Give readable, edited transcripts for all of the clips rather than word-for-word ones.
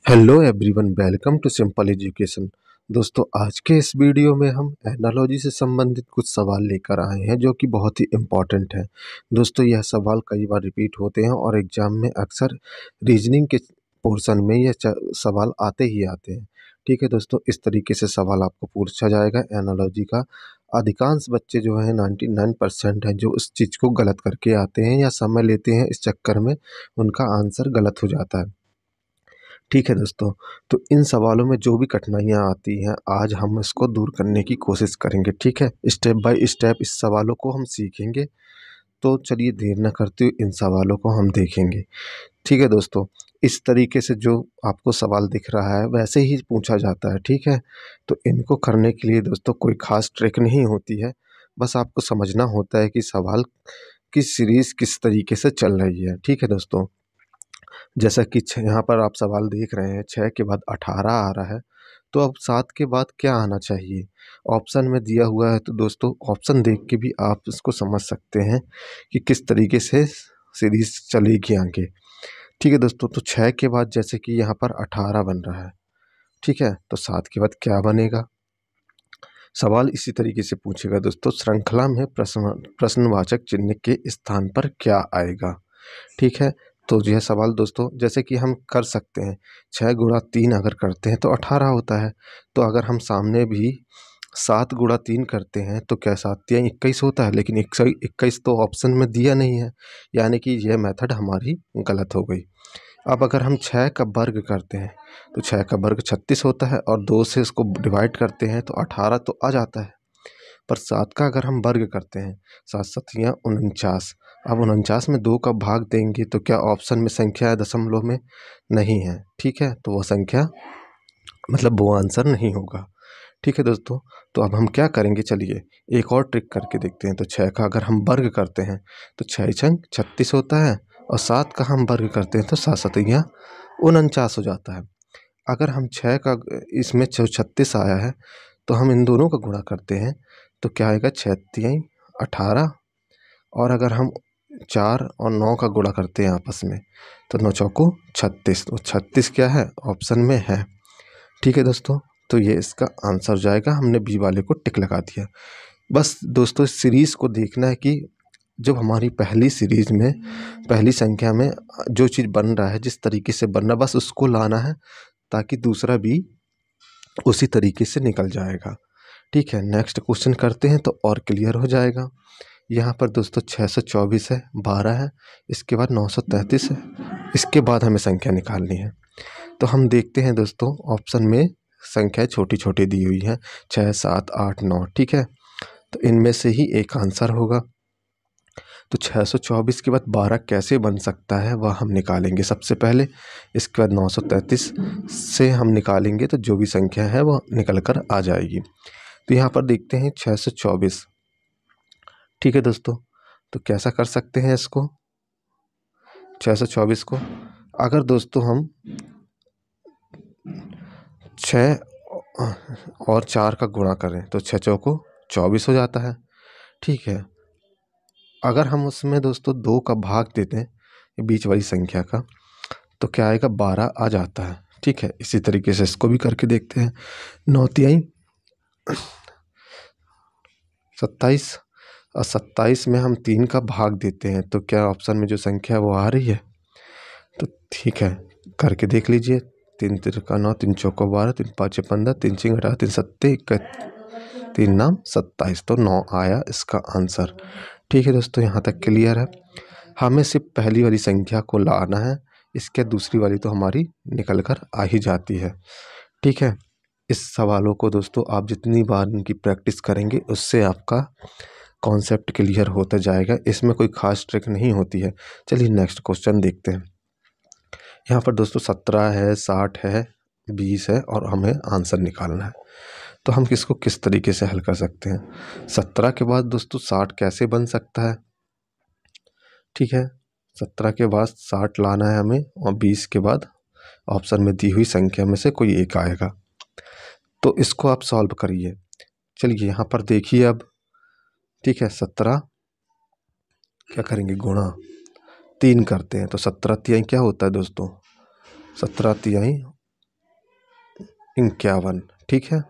Hello everyone, welcome to simple education. दोस्तों, आज के इस वीडियो में हम एनालॉजी से संबंधित कुछ सवाल लेकर आए हैं जो कि बहुत ही इम्पॉर्टेंट है। दोस्तों, यह सवाल कई बार रिपीट होते हैं और एग्जाम में अक्सर रीजनिंग के पोर्शन में यह सवाल आते ही आते हैं। ठीक है दोस्तों, इस तरीके से सवाल आपको पूछा जाएगा एनालॉजी का। अधिकांश बच्चे जो हैं 99% हैं जो इस चीज़ को गलत करके आते हैं या समय लेते हैं, इस चक्कर में उनका आंसर गलत हो जाता है। ठीक है दोस्तों, तो इन सवालों में जो भी कठिनाइयाँ आती हैं, आज हम इसको दूर करने की कोशिश करेंगे। ठीक है, स्टेप बाय स्टेप इस सवालों को हम सीखेंगे। तो चलिए देर न करते हुए इन सवालों को हम देखेंगे। ठीक है दोस्तों, इस तरीके से जो आपको सवाल दिख रहा है वैसे ही पूछा जाता है। ठीक है, तो इनको करने के लिए दोस्तों कोई ख़ास ट्रिक नहीं होती है। बस आपको समझना होता है कि सवाल की सीरीज़ किस तरीके से चल रही है। ठीक है दोस्तों, जैसा कि यहाँ पर आप सवाल देख रहे हैं, 6 के बाद 18 आ रहा है, तो अब 7 के बाद क्या आना चाहिए? ऑप्शन में दिया हुआ है, तो दोस्तों ऑप्शन देख के भी आप इसको समझ सकते हैं कि किस तरीके से सीरीज़ चलेगी आगे। ठीक है दोस्तों, तो 6 के बाद जैसे कि यहाँ पर 18 बन रहा है, ठीक है? तो 7 के बाद क्या बनेगा? सवाल इसी तरीके से पूछेगा दोस्तों, श्रृंखला में प्रश्नवाचक चिन्ह के स्थान पर क्या आएगा? ठीक है, तो यह सवाल दोस्तों जैसे कि हम कर सकते हैं, 6 गुणा 3 अगर करते हैं तो 18 होता है। तो अगर हम सामने भी 7 गुणा 3 करते हैं तो क्या 7 तियां 21 होता है, लेकिन 21 तो ऑप्शन में दिया नहीं है, यानी कि यह मेथड हमारी गलत हो गई। अब अगर हम 6 का वर्ग करते हैं तो 6 का वर्ग 36 होता है और 2 से इसको डिवाइड करते हैं तो 18 तो आ जाता है। पर 7 का अगर हम वर्ग करते हैं, 7 सतियाँ 49। अब 49 में 2 का भाग देंगे तो क्या ऑप्शन में संख्या दशमलव में नहीं है? ठीक है, तो वो संख्या मतलब वो आंसर नहीं होगा। ठीक है दोस्तों, तो अब हम क्या करेंगे, चलिए एक और ट्रिक करके देखते हैं। तो 6 का अगर हम वर्ग करते हैं तो 6 छंग 36 होता है और 7 का हम वर्ग करते हैं तो 7 सतियाँ 49 हो जाता है। अगर हम 6 का इसमें जो 36 आया है तो हम इन दोनों का गुणा करते हैं तो क्या आएगा, 6 तियाई 18। और अगर हम 4 और 9 का गुणा करते हैं आपस में तो 9 चौको 36, तो 36 क्या है, ऑप्शन में है। ठीक है दोस्तों, तो ये इसका आंसर हो जाएगा। हमने बी वाले को टिक लगा दिया। बस दोस्तों, इस सीरीज़ को देखना है कि जब हमारी पहली सीरीज़ में पहली संख्या में जो चीज़ बन रहा है, जिस तरीके से बन रहा है, बस उसको लाना है ताकि दूसरा भी उसी तरीके से निकल जाएगा। ठीक है, नेक्स्ट क्वेश्चन करते हैं तो और क्लियर हो जाएगा। यहाँ पर दोस्तों 624 है, 12 है, इसके बाद 933 है, इसके बाद हमें संख्या निकालनी है। तो हम देखते हैं दोस्तों, ऑप्शन में संख्या छोटी छोटी दी हुई है, 6 7 8 9। ठीक है, तो इनमें से ही एक आंसर होगा। तो 624 के बाद 12 कैसे बन सकता है वह हम निकालेंगे सबसे पहले। इसके बाद 933 से हम निकालेंगे तो जो भी संख्या है वह निकल कर आ जाएगी। तो यहाँ पर देखते हैं 624। ठीक है दोस्तों, तो कैसा कर सकते हैं इसको, 624 को अगर दोस्तों हम 6 और 4 का गुणा करें तो 6 चौको 24 हो जाता है। ठीक है, अगर हम उसमें दोस्तों 2 का भाग देते हैं बीच वाली संख्या का तो क्या आएगा, 12 आ जाता है। ठीक है, इसी तरीके से इसको भी करके देखते हैं। 9 तिहाई 27 और 27 में हम 3 का भाग देते हैं तो क्या ऑप्शन में जो संख्या है वो आ रही है? तो ठीक है, करके देख लीजिए। 3 तिरका 9, 3 चौका 12, 3 पाँच 15, 3 चिंग 18, 3 सत्ते 3 नाम 27, तो 9 आया इसका आंसर। ठीक है दोस्तों, यहाँ तक क्लियर है। हमें सिर्फ पहली वाली संख्या को लाना है, इसके दूसरी वाली तो हमारी निकल कर आ ही जाती है। ठीक है, इस सवालों को दोस्तों आप जितनी बार इनकी प्रैक्टिस करेंगे उससे आपका कॉन्सेप्ट क्लियर होता जाएगा। इसमें कोई खास ट्रिक नहीं होती है। चलिए नेक्स्ट क्वेश्चन देखते हैं। यहाँ पर दोस्तों 17 है, 60 है, 20 है और हमें आंसर निकालना है। तो हम किसको किस तरीके से हल कर सकते हैं? 17 के बाद दोस्तों 60 कैसे बन सकता है? ठीक है, 17 के बाद 60 लाना है हमें और 20 के बाद ऑप्शन में दी हुई संख्या में से कोई एक आएगा। तो इसको आप सॉल्व करिए। चलिए यहाँ पर देखिए अब। ठीक है, 17 क्या करेंगे, गुणा 3 करते हैं तो 17 तिहाई क्या होता है दोस्तों, 17 तिहाई 51। ठीक है,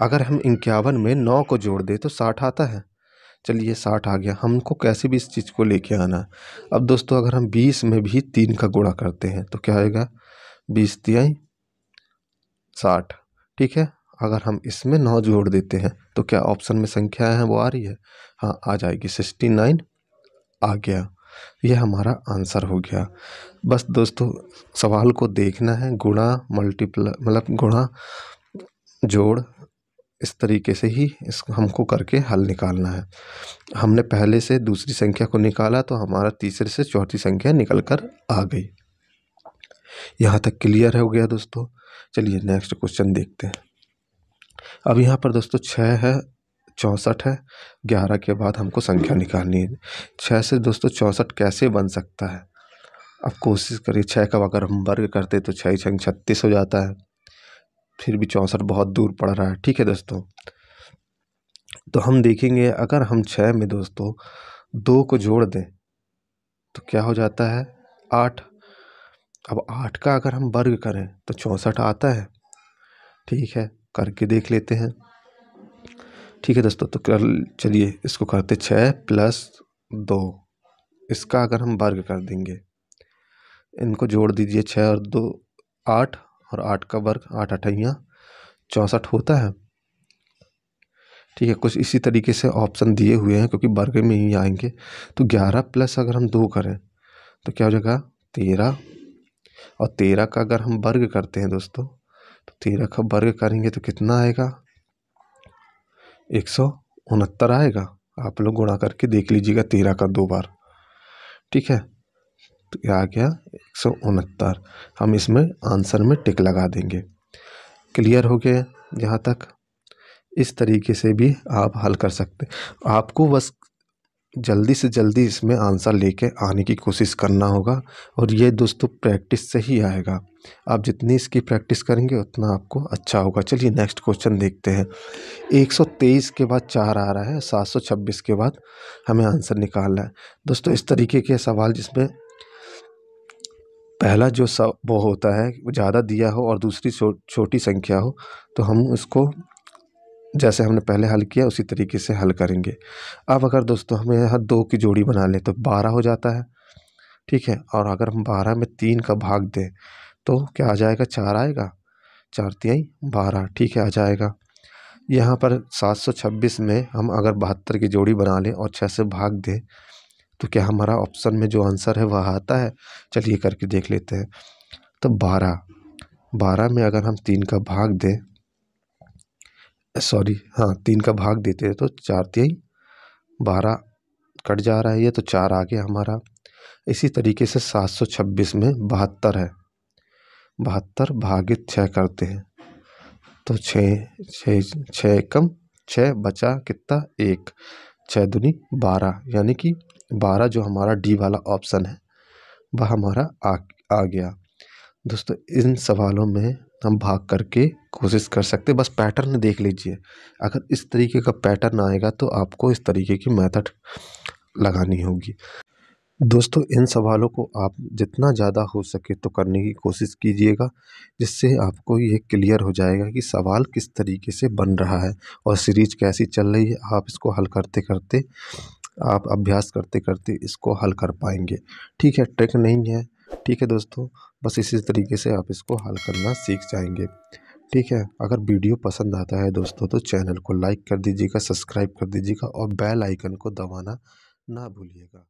अगर हम 51 में 9 को जोड़ दें तो 60 आता है। चलिए 60 आ गया, हमको कैसे भी इस चीज़ को लेके आना है। अब दोस्तों अगर हम 20 में भी 3 का गुणा करते हैं तो क्या आएगा, 20 तिहाई 60। ठीक है, अगर हम इसमें 9 जोड़ देते हैं तो क्या ऑप्शन में संख्या है वो आ रही है, हाँ आ जाएगी, 69 आ गया। यह हमारा आंसर हो गया। बस दोस्तों सवाल को देखना है, गुणा मल्टीप्लाई मतलब गुणा जोड़ इस तरीके से ही इसको हमको करके हल निकालना है। हमने पहले से दूसरी संख्या को निकाला तो हमारा तीसरे से चौथी संख्या निकल कर आ गई। यहाँ तक क्लियर हो गया दोस्तों। चलिए नेक्स्ट क्वेश्चन देखते हैं। अब यहाँ पर दोस्तों 6 है, 64 है, 11 के बाद हमको संख्या निकालनी है। 6 से दोस्तों 64 कैसे बन सकता है, अब कोशिश करिए। 6 का अगर हम वर्ग करते तो 6 छंग 36 हो जाता है, फिर भी 64 बहुत दूर पड़ रहा है। ठीक है दोस्तों, तो हम देखेंगे अगर हम 6 में दोस्तों 2 को जोड़ दें तो क्या हो जाता है, 8। अब 8 का अगर हम वर्ग करें तो 64 आता है। ठीक है, करके देख लेते हैं। ठीक है दोस्तों, तो चलिए इसको करते 6 + 2, इसका अगर हम वर्ग कर देंगे, इनको जोड़ दीजिए, 6 और 2 8, और 8 का वर्ग 8 अठैया 64 होता है। ठीक है, कुछ इसी तरीके से ऑप्शन दिए हुए हैं क्योंकि वर्ग में ही आएंगे। तो 11 प्लस अगर हम 2 करें तो क्या हो जाएगा, 13, और 13 का अगर हम वर्ग करते हैं दोस्तों तो 13 का वर्ग करेंगे तो कितना आएगा, 169 आएगा। आप लोग गुणा करके देख लीजिएगा 13 का 2 बार। ठीक है, तो क्या आ गया, 169। हम इसमें आंसर में टिक लगा देंगे। क्लियर हो गया यहाँ तक। इस तरीके से भी आप हल कर सकते। आपको बस जल्दी से जल्दी इसमें आंसर लेके आने की कोशिश करना होगा, और ये दोस्तों प्रैक्टिस से ही आएगा। आप जितनी इसकी प्रैक्टिस करेंगे उतना आपको अच्छा होगा। चलिए नेक्स्ट क्वेश्चन देखते हैं। 123 के बाद 4 आ रहा है, 726 के बाद हमें आंसर निकालना है। दोस्तों इस तरीके के सवाल जिसमें पहला जो वो होता है वो ज़्यादा दिया हो और दूसरी छोटी संख्या हो, तो हम उसको जैसे हमने पहले हल किया उसी तरीके से हल करेंगे। अब अगर दोस्तों हमें यहाँ 2 की जोड़ी बना लें तो 12 हो जाता है। ठीक है, और अगर हम 12 में 3 का भाग दें तो क्या आ जाएगा, 4 आएगा, 4 तिहाई 12। ठीक है, आ जाएगा। यहाँ पर 726 में हम अगर 72 की जोड़ी बना लें और 6 से भाग दें तो क्या हमारा ऑप्शन में जो आंसर है वह आता है। चलिए करके देख लेते हैं। तो 12 में अगर हम 3 का भाग दें, सॉरी हाँ 3 का भाग देते हैं तो 4 तिहाई 12 कट जा रहा है, ये तो 4 आ गया हमारा। इसी तरीके से 726 में 72 है, 72 भागित 6 करते हैं तो 6 कम 6 बचा कितना, 1, 6 दूनी 12, यानी कि 12 जो हमारा डी वाला ऑप्शन है वह हमारा आ गया। दोस्तों इन सवालों में हम भाग करके कोशिश कर सकते, बस पैटर्न देख लीजिए। अगर इस तरीके का पैटर्न आएगा तो आपको इस तरीके की मेथड लगानी होगी। दोस्तों इन सवालों को आप जितना ज़्यादा हो सके तो करने की कोशिश कीजिएगा, जिससे आपको ये क्लियर हो जाएगा कि सवाल किस तरीके से बन रहा है और सीरीज कैसी चल रही है। आप इसको हल करते करते, आप अभ्यास करते करते इसको हल कर पाएंगे। ठीक है, ट्रिक नहीं है। ठीक है दोस्तों, बस इसी तरीके से आप इसको हल करना सीख जाएंगे। ठीक है, अगर वीडियो पसंद आता है दोस्तों तो चैनल को लाइक कर दीजिएगा, सब्सक्राइब कर दीजिएगा और बेल आइकन को दबाना ना भूलिएगा।